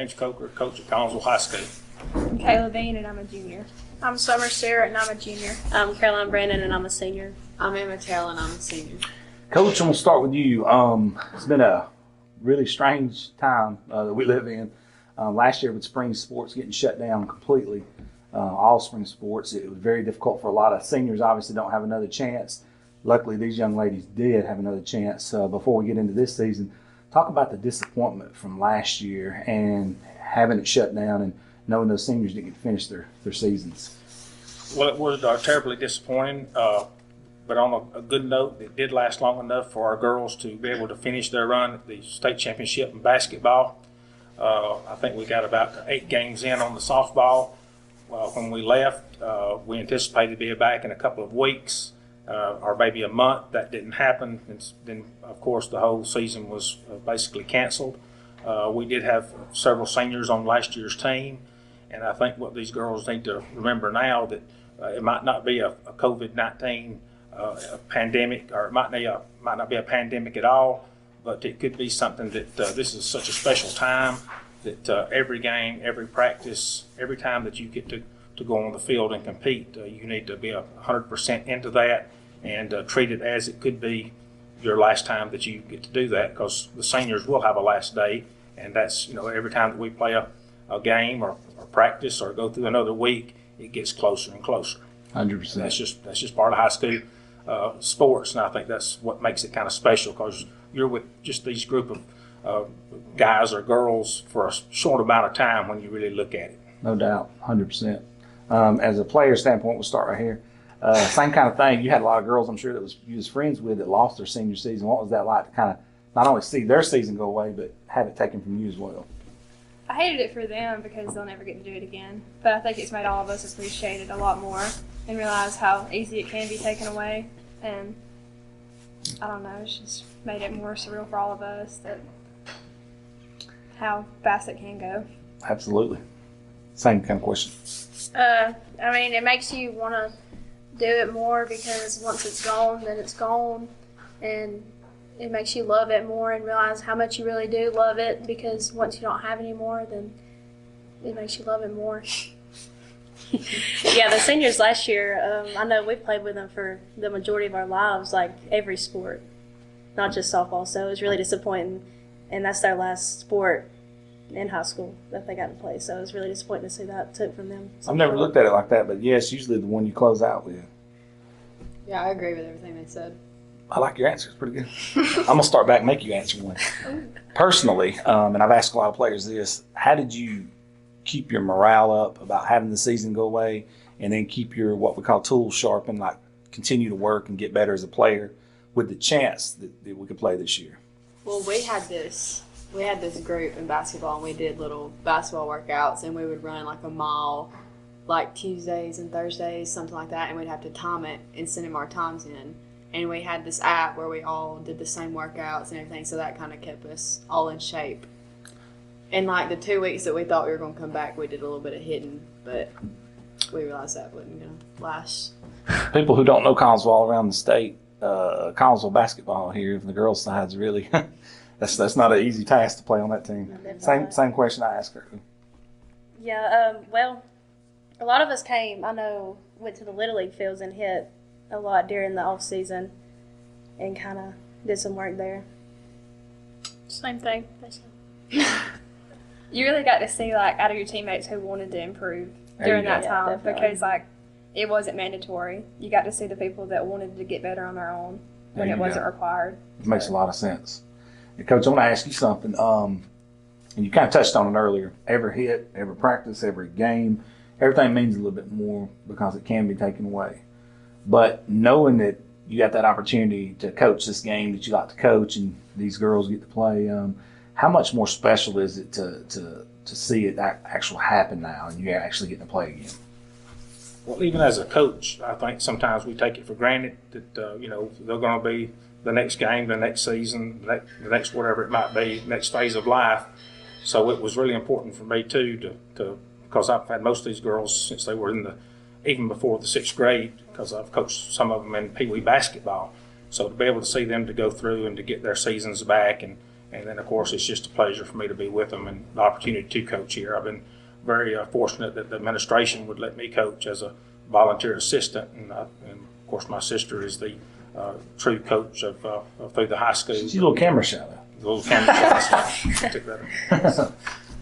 James Coker, coach at Collinsville High School. I'm Kayla Bean, and I'm a junior. I'm Summer Sarah, and I'm a junior. I'm Caroline Brandon, and I'm a senior. I'm Emma Taylor, and I'm a senior. Coach, I'm going to start with you. It's been a really strange time that we live in. Last year with spring sports getting shut down completely, all spring sports, it was very difficult for a lot of seniors. Obviously don't have another chance. Luckily, these young ladies did have another chance. Before we get into this season, talk about the disappointment from last year and having it shut down and knowing those seniors didn't get to finish their seasons. Well, it was terribly disappointing, but on a good note, it did last long enough for our girls to be able to finish their run at the state championship in basketball. I think we got about 8 games in on the softball. When we left, we anticipated being back in a couple of weeks. Or maybe a month. That didn't happen. And then, of course, the whole season was basically canceled. We did have several seniors on last year's team, and I think what these girls need to remember now that it might not be a COVID-19 pandemic, or it might not be a pandemic at all, but it could be something that this is such a special time that every game, every practice, every time that you get to go on the field and compete, you need to be 100% into that and treat it as it could be your last time that you get to do that, because the seniors will have a last day, and that's, every time that we play a game or practice or go through another week, it gets closer and closer. 100%. That's just part of high school sports, and I think that's what makes it kind of special, because you're with just these group of guys or girls for a short amount of time when you really look at it. No doubt, 100%. As a player standpoint, we'll start right here. Same kind of thing. You had a lot of girls, I'm sure, that you was friends with that lost their senior season. What was that like to kind of not only see their season go away, but have it taken from you as well? I hated it for them because they'll never get to do it again. But I think it's made all of us appreciate it a lot more and realize how easy it can be taken away. And I don't know, it's just made it more surreal for all of us that how fast it can go. Absolutely. Same kind of question. It makes you want to do it more, because once it's gone, then it's gone, and it makes you love it more and realize how much you really do love it, because once you don't have any more, then it makes you love it more. Yeah, the seniors last year, I know we played with them for the majority of our lives, like every sport, not just softball, so it was really disappointing, and that's their last sport in high school that they got to play, so it was really disappointing to see that took from them. I've never looked at it like that, but yes, usually the one you close out with. Yeah, I agree with everything they said. I like your answer. It's pretty good. I'm going to start back and make you answer one. Personally, and I've asked a lot of players this, how did you keep your morale up about having the season go away and then keep your what we call tools sharp and like continue to work and get better as a player with the chance that we could play this year? Well, we had this group in basketball, and we did little basketball workouts, and we would run like a mile, like Tuesdays and Thursdays, something like that, and we'd have to time it and send them our times in. And we had this app where we all did the same workouts and everything, so that kind of kept us all in shape. And like the 2 weeks that we thought we were going to come back, we did a little bit of hitting, but we realized that wasn't going to last. People who don't know Collinsville all around the state, Collinsville basketball here, the girls' side's really that's not an easy task to play on that team. No, same question I asked her. Yeah, well, a lot of us went to the Little League fields and hit a lot during the off season and kind of did some work there. Same thing. You really got to see out of your teammates who wanted to improve during that time, because it wasn't mandatory. You got to see the people that wanted to get better on their own when it wasn't required. It makes a lot of sense. And Coach, I want to ask you something, and you kind of touched on it earlier. Every hit, every practice, every game, everything means a little bit more because it can be taken away. But knowing that you got that opportunity to coach this game that you like to coach and these girls get to play, how much more special is it to see it actually happen now and you're actually getting to play again? Well, even as a coach, I think sometimes we take it for granted that, they're going to be the next game, the next season, the next whatever it might be, next phase of life. So it was really important for me, too, because I've had most of these girls since they were even before the 6th grade, because I've coached some of them in Pee Wee basketball. So to be able to see them to go through and to get their seasons back and And then, of course, it's just a pleasure for me to be with them and the opportunity to coach here. I've been very fortunate that the administration would let me coach as a volunteer assistant. And of course, my sister is the true coach of through the high school. She's a little camera shy, though. A little camera shy. Took that.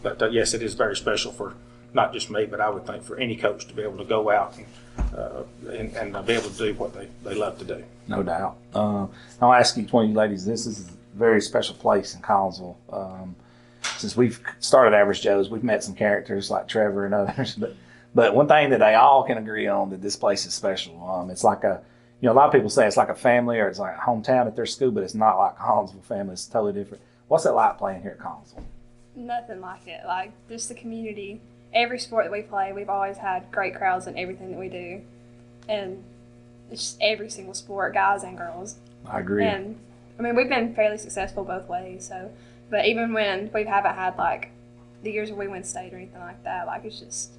But yes, it is very special for not just me, but I would think for any coach to be able to go out and be able to do what they love to do. No doubt. I'll ask each one of you ladies, this is a very special place in Collinsville. Since we've started Average Joe's, we've met some characters like Trevor and others, but one thing that they all can agree on, that this place is special. It's like a lot of people say it's like a family or it's like a hometown at their school, but it's not like Collinsville family. It's totally different. What's it like playing here at Collinsville? Nothing like it. Like, just the community. Every sport that we play, we've always had great crowds in everything that we do. And it's just every single sport, guys and girls. I agree. And, I mean, we've been fairly successful both ways. So, but even when we haven't had, like, the years where we win state or anything like that, like, it's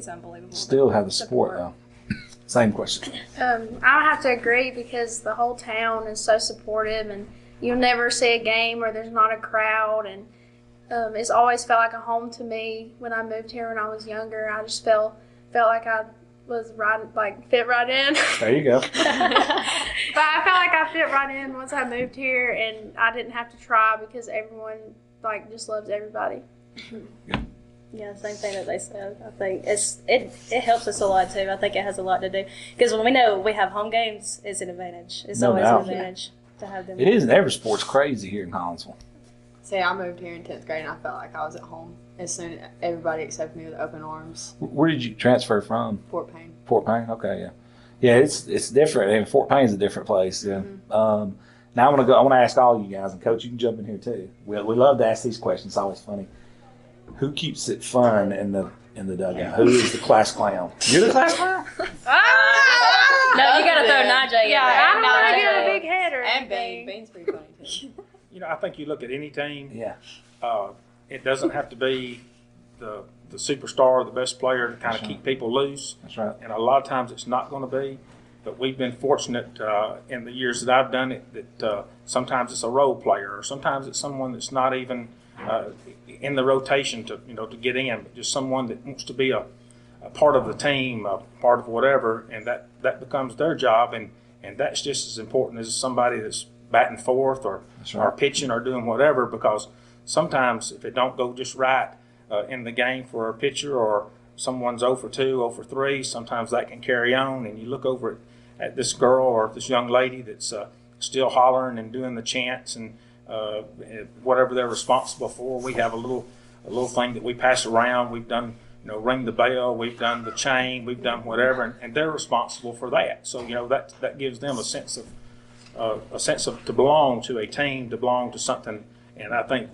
unbelievable. Still have the support, though. Same question. I have to agree because the whole town is so supportive, and you'll never see a game where there's not a crowd, and it's always felt like a home to me. When I moved here when I was younger, I just felt like I was fit right in. There you go. But I felt like I fit right in once I moved here, and I didn't have to try because everyone just loves everybody. Yeah, same thing that they said. I think it helps us a lot too. I think it has a lot to do because when we know we have home games, it's an advantage. It's No always doubt. an advantage to have them. It is, and every sport's crazy here in Collinsville. See, I moved here in 10th grade and I felt like I was at home as soon as everybody accepted me with open arms. Where did you transfer from? Fort Payne. Fort Payne. Okay, yeah, yeah. It's different. And Fort Payne's a different place. Yeah. Mm-hmm. Now I want to ask all you guys, and Coach, you can jump in here too. We love to ask these questions. It's always funny. Who keeps it fun in the dugout? Who is the class clown? You're the class clown? No, you got to throw Najee in there. I don't want to Najee. get a big head or And anything. Bean's pretty funny too. I think you look at any team. Yeah. It doesn't have to be the superstar, the best player to kind of That's right. keep people loose. That's right. And a lot of times it's not going to be. But we've been fortunate in the years that I've done it that sometimes it's a role player, or sometimes it's someone that's not even in the rotation to get in, but just someone that wants to be a part of the team, a part of whatever, and that becomes their job, and that's just as important as somebody that's batting fourth or That's right. or pitching or doing whatever, because sometimes if it don't go just right in the game for a pitcher, or someone's 0 for 2, 0 for 3, sometimes that can carry on, and you look over at this girl or this young lady that's still hollering and doing the chants and whatever they're responsible for. We have a little thing that we pass around. We've done ring the bell, we've done the chain, we've done whatever, and they're responsible for that. So that gives them a sense of to belong to a team, to belong to something. And I think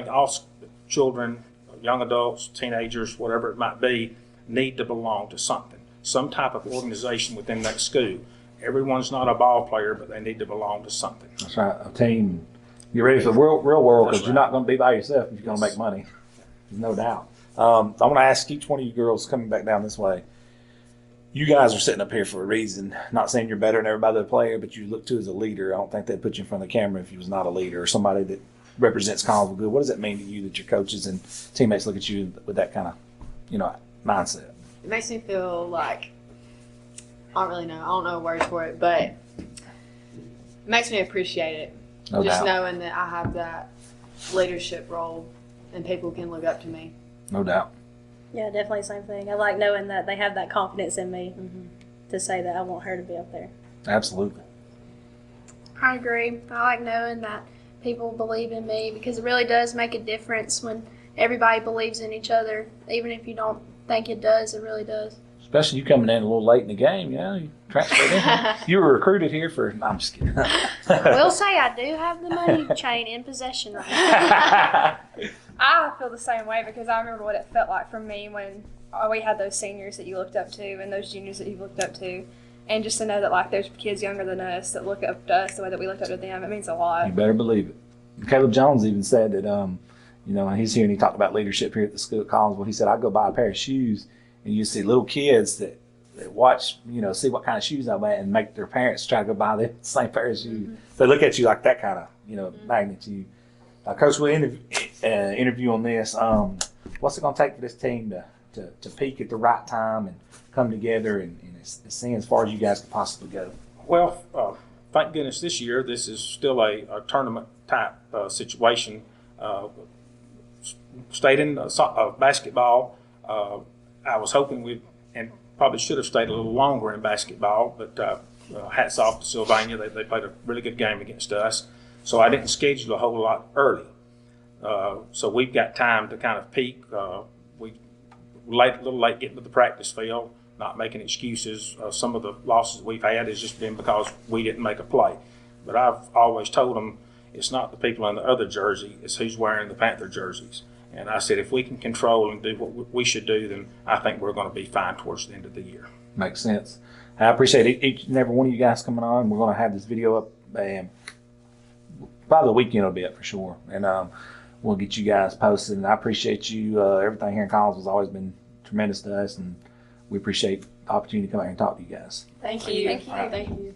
all children, young adults, teenagers, whatever it might be, need to belong to something, some type of organization within that school. Everyone's not a ball player, but they need to belong to something. That's right. A team. Get ready for the real world, because That's you're right. not going to be by yourself if you're going to make money. There's no doubt. I want to ask each one of you girls coming back down this way. You guys are sitting up here for a reason. Not saying you're better than everybody other player, but you look to as a leader. I don't think they'd put you in front of the camera if you was not a leader or somebody that represents Collinsville good. What does it mean to you that your coaches and teammates look at you with that kind of, mindset? It makes me feel like, I don't really know, I don't know words for it, but it makes me appreciate it. No Just doubt. knowing that I have that leadership role and people can look up to me. No doubt. Yeah, definitely the same thing. I like knowing that they have that confidence in me to say that I want her to be up there. Absolutely. I agree. I like knowing that people believe in me, because it really does make a difference when everybody believes in each other. Even if you don't think it does, it really does. Especially you coming in a little late in the game, you transferred in. You were recruited here for, no, I'm just kidding. We'll say I do have the money chain in possession right now. I feel the same way, because I remember what it felt like for me when we had those seniors that you looked up to and those juniors that you looked up to. And just to know that there's kids younger than us that look up to us the way that we looked up to them, it means a lot. You better believe it. Caleb Jones even said that, he's here and he talked about leadership here at the school at Collinsville. He said, I go buy a pair of shoes and you see little kids that watch, see what kind of shoes I wear and make their parents try to go buy the same pair of shoes. They look at you like that kind of, magnitude. Coach, we'll interview on this. What's it going to take for this team to peak at the right time and come together and ascend as far as you guys can possibly go? Well, thank goodness this year this is still a tournament type situation. Stayed in basketball. I was hoping we'd, and probably should have stayed a little longer in basketball, but hats off to Sylvania. They played a really good game against us. So I didn't schedule a whole lot early. So we've got time to kind of peak. We a little late getting to the practice field, not making excuses. Some of the losses we've had has just been because we didn't make a play. But I've always told them it's not the people in the other jersey, it's who's wearing the Panther jerseys. And I said, if we can control and do what we should do, then I think we're going to be fine towards the end of the year. Makes sense. I appreciate each and every one of you guys coming on. We're going to have this video up by the weekend it'll be up for sure. And we'll get you guys posted. And I appreciate you. Everything here in Collinsville has always been tremendous to us, and we appreciate the opportunity to come out here and talk to you guys. Thank you. Thank you. Thank you.